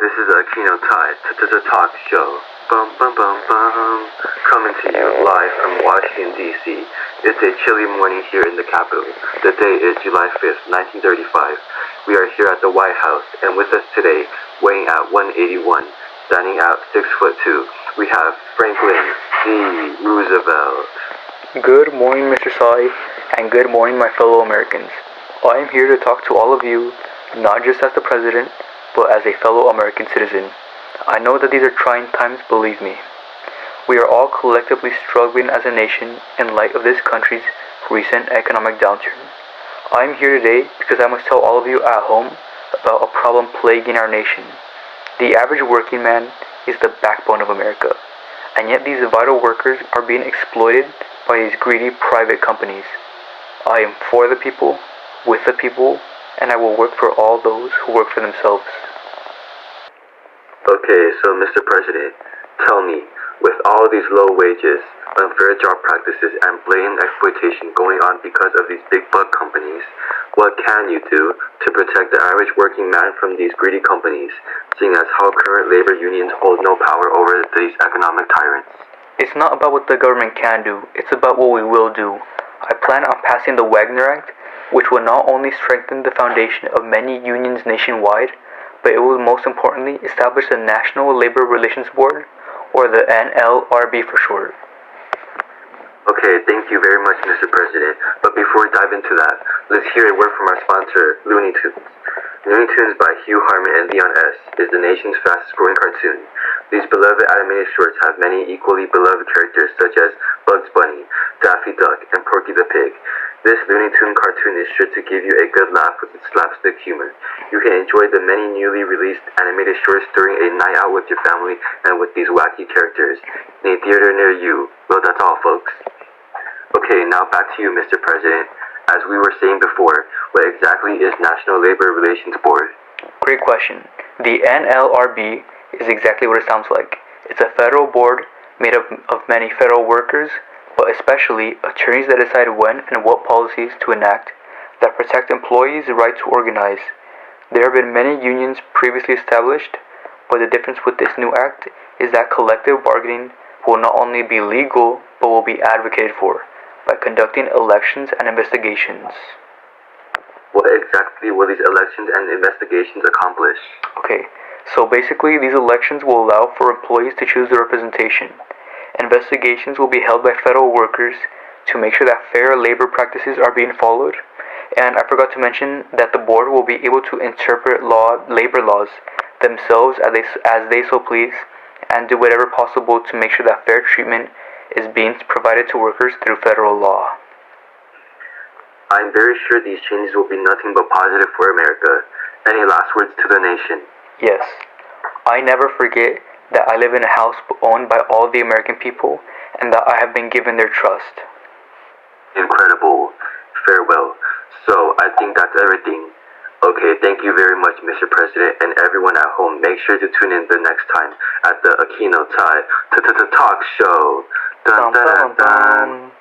This is a keynote talk show. Bum bum bum bum. Coming to you live from Washington D.C. It's a chilly morning here in the Capitol. The day is July 5th, 1935. We are here at the White House, and with us today, weighing at 181, standing at 6'2", we have Franklin D. Roosevelt. Good morning, Mr. Sai, and good morning, my fellow Americans. I am here to talk to all of you, not just as the President, but as a fellow American citizen. I know that these are trying times, believe me. We are all collectively struggling as a nation in light of this country's recent economic downturn. I am here today because I must tell all of you at home about a problem plaguing our nation. The average working man is the backbone of America, and yet these vital workers are being exploited by these greedy private companies. I am for the people, with the people, and I will work for all those who work for themselves. Okay, so Mr. President, tell me, with all these low wages, unfair job practices, and blatant exploitation going on because of these big bug companies, what can you do to protect the average working man from these greedy companies, seeing as how current labor unions hold no power over these economic tyrants? It's not about what the government can do, it's about what we will do. I plan on passing the Wagner Act, which will not only strengthen the foundation of many unions nationwide, but it will most importantly establish the National Labor Relations Board, or the NLRB for short. Okay, thank you very much, Mr. President. But before we dive into that, let's hear a word from our sponsor, Looney Tunes. Looney Tunes by Hugh Harman and Leon S. is the nation's fastest growing cartoon. These beloved animated shorts have many equally beloved characters such as Bugs Bunny, Daffy Duck, and Porky the Pig. This Looney Tune cartoon is sure to give you a good laugh with its slapstick humor. You can enjoy the many newly released animated shorts during a night out with your family and with these wacky characters in a theater near you. Well, that's all, folks. Okay, now back to you, Mr. President. As we were saying before, what exactly is National Labor Relations Board? Great question. The NLRB is exactly what it sounds like. It's a federal board made up of many federal workers, but especially attorneys that decide when and what policies to enact that protect employees' right to organize. There have been many unions previously established, but the difference with this new act is that collective bargaining will not only be legal, but will be advocated for by conducting elections and investigations. What exactly will these elections and investigations accomplish? Okay, so basically these elections will allow for employees to choose their representation. Investigations will be held by federal workers to make sure that fair labor practices are being followed. And I forgot to mention that the board will be able to interpret labor laws themselves as they so please, and do whatever possible to make sure that fair treatment is being provided to workers through federal law. I'm very sure these changes will be nothing but positive for America. Any last words to the nation? Yes. I never forget that I live in a house owned by all the American people, and that I have been given their trust. Incredible. Farewell. So, I think that's everything. Okay, thank you very much, Mr. President, and everyone at home. Make sure to tune in the next time at the Aquino Talk Show. Dun, dun, dun, dun.